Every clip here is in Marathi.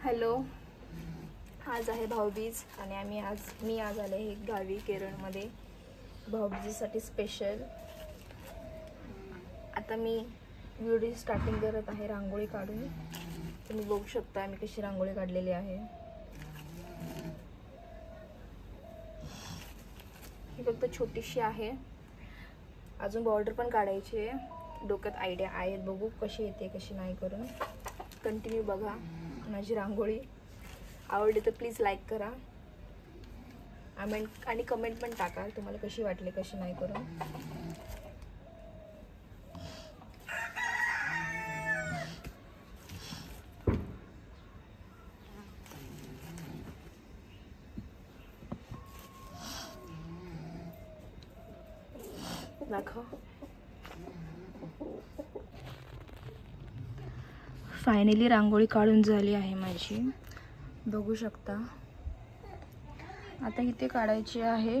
हॅलो, आज आहे भाऊबीज आणि मी आज आले आहे गावी केरळमध्ये भाऊबीजेसाठी स्पेशल. आता मी व्हिडिओ स्टार्टिंग करत आहे रांगोळी काढून. तुम्ही बघू शकता मी कशी रांगोळी काढलेली आहे. ही फक्त छोटीशी आहे, अजून बॉर्डर पण काढायची आहे. डोक्यात आयडिया आहेत, बघू कशी येते कशी नाही करून. कंटिन्यू बघा माझी रांगोळी. आवडली तर प्लीज लाईक करा आणि कमेंट पण टाका तुम्हाला कशी वाटली कशी नाही करून. दाखव. फायनली रांगोळी काढून झाली आहे माझी, बघू शकता. आता इथे काढायची आहे.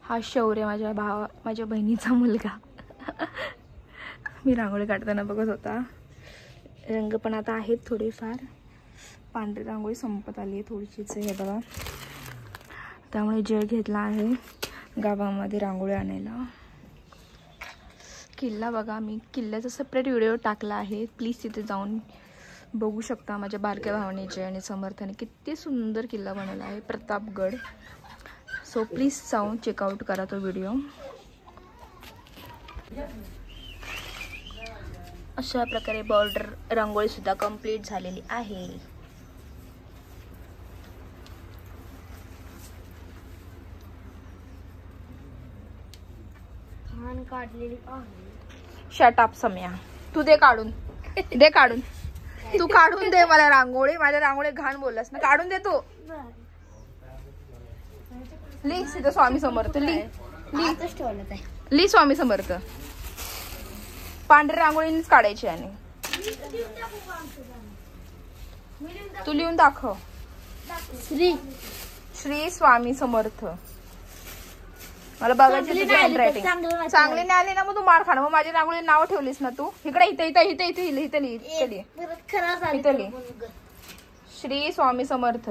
हा शौर्य माझ्या बहिणीचा मुलगा मी रांगोळी काढताना बघत होता. रंग पण आता आहेत थोडेफार. पांढरी रांगोळी संपत आली आहे थोडीशीच हे बघा. त्यामुळे जय घेतला आहे गावामध्ये रांगोळी आणायला. किल्ला बघा, मी किल्ल्याचा सेपरेट व्हिडिओ टाकला आहे, प्लीज तिथे जाऊन बघू शकता. माझ्या बारक्या भावनेचे आणि समर्थाने किती सुंदर किल्ला बनवला आहे, प्रतापगड. सो प्लीज जाऊन चेकआउट करा तो व्हिडिओ. अशा प्रकारे बॉर्डर रांगोळी सुद्धा कंप्लीट झालेली आहे. काढलेली शट अप सम्या, तू दे काढून. तू काढून दे मला रांगोळी. माझ्या रांगोळी घाण बोललास ना, काढून दे तू. लिह सीता स्वामी समर्थ, लिह स्वामी समर्थ. पांढरी रांगोळीच काढायची आणि तू लिहून दाखव. श्री स्वामी समर्थ. मला बघायची तुझी हँडरायटिंग चांगली नाही आली ना मग तू मार खाणार. मग माझी रांगोळी नाव ठेवलीस ना तू. इकडे इथे श्री स्वामी समर्थ.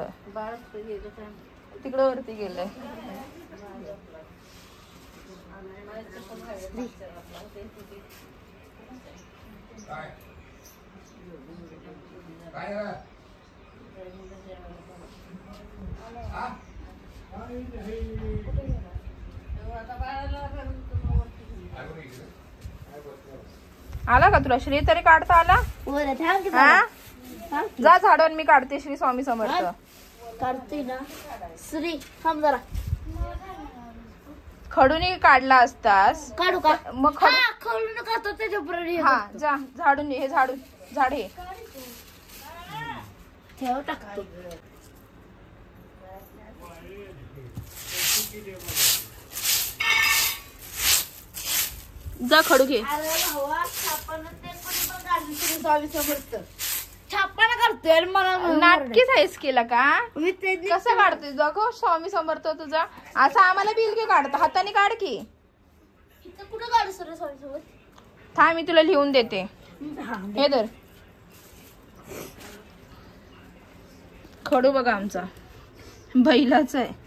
तिकडे वरती गेलंय. आला का तुला श्री तरी काढता आला? जा झाडून मी काढते. श्री स्वामी समर्थ काढते ना. श्री थांब जरा. खडून काढला असतास. काढू का मग खडून काढतो त्याच्या. हा जा झाडून हे झाड हे ठेव टाकतो. जा खडू घे. छापाना करतोय मला. नाटकीच आहेस केला का? कसं काढतोय दाखव. स्वामी समर्थ तुझा असं आम्हाला बिलके काढतो. हाताने काढ की. कुठं काढू सर स्वामी समर्थ? थांब मी तुला लिहून देते. हे धर खडू बघा आमचा बैलाचा आहे.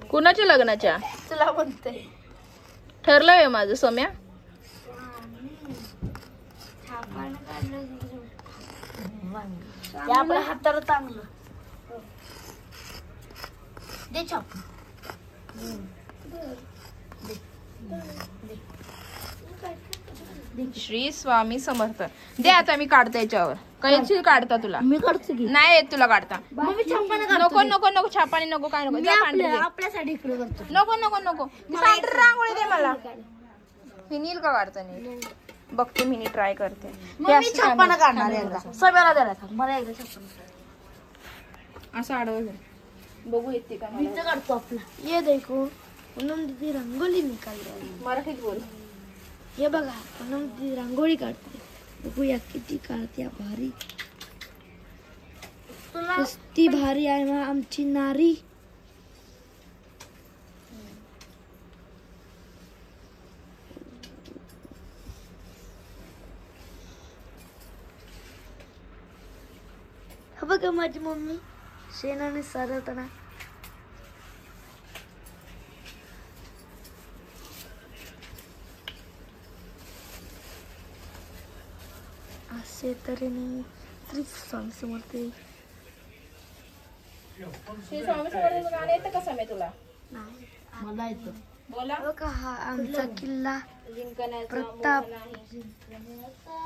कुणाच्या लग्नाच्या तुला म्हणते ठरलंय माझं सोम्या. आपल्या हाताला चांगलं दे छाप. श्री स्वामी समर्थ दे. आता मी काढते याच्यावर. कैची काढता तुला? मी काढतो की नाही येत तुला काढता. नको नको छापाने नको काय नको. आपल्यासाठी इकडे करतो. नको पांढरी रांगोळी दे मला. मी नील का काढता नील बघते. मी ट्राय करते. मी छापाने काढणार एकदा. सगळ्याला द्यायला सांग मला एकदा छापाने. असं आडवं बघू येते का? मी काढतो आपला. ये देखो पूनम दीदी रंगोली निकाल रही है. मराठीत बोल. हे बघा पूनम दीदी रांगोळी काढते. बघूया किती काढते भारी. ती भारी आहे ना आमची नारी. हा बघा माझी मम्मी शेणाने सारवताना. असे तऱ्हेने श्री स्वामी समर्थ. श्री स्वामी समर्थाचं गाणं येतं का समय तुला? नाही मला येतं. बोला. बघा हा आमचा किल्ला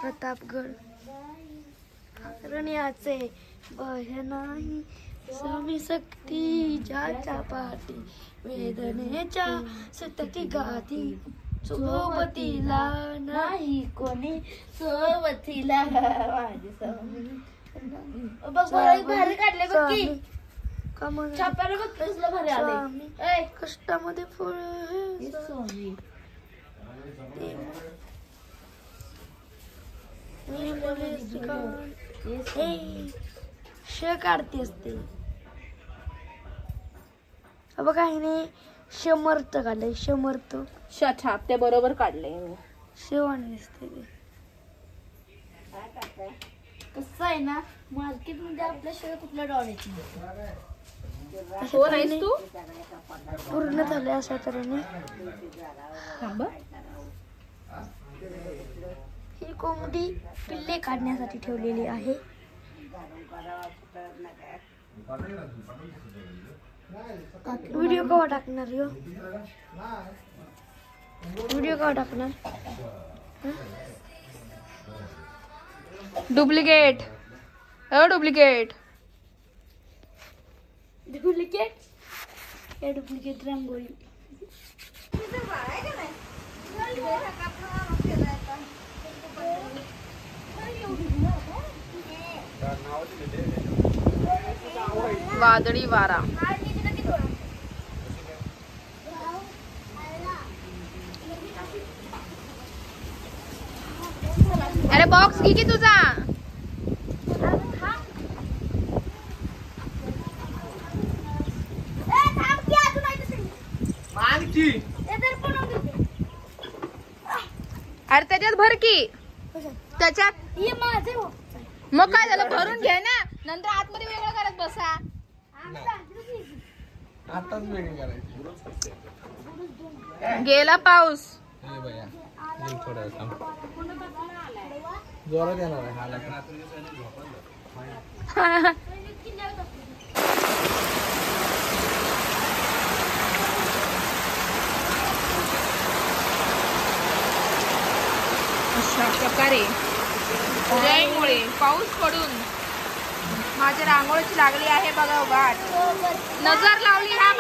प्रतापगड. रण्याचे भय नाही स्वामी शक्ती ज्याच्या पाठी वेदनेच्या सतती गाठी सोबतीला नाही कोणी सोबतीला माझी स्वामी. बघ भारी काढले बघ की छाप्याला बघ कसलं भारी आले. कष्टामध्ये फळ श काढते असते. बघा हिने समर्थ काढलंय. समर्थ छाप ते बरोबर काढले मी. शेवाणी दिसते ते. कसं आहे ना मार्केट मध्ये आपल्याशिवाय कुठल्या डॉलची हो नाहीस तू पूर्ण झाले अशा तऱ्हेने. थांब. ही कोंबडी पिल्ले काढण्यासाठी ठेवलेली आहे. व्हिडिओ केव्हा टाकणार यो? व्हिडिओ केव्हा टाकणार? डुप्लिकेट डुप्लिकेट डुप्लिकेट हे डुप्लिकेट रांगोळी. वादळी वारा. अरे बॉक्स घे की तुझा. अरे त्याच्यात भर की. त्याच्यात हे माझे हो. मग काय झालं भरून घे ना. नंतर आतमध्ये वेगळं करत बसा. आताच वेगळी करायची. गेला पाऊस. हे बया थोडं जोरात येणार आहे. अशा प्रकारे उद्यामुळे पाऊस पडून माझ्या रांगोळीची लागली आहे बघा वाट. नजर लावली ह्या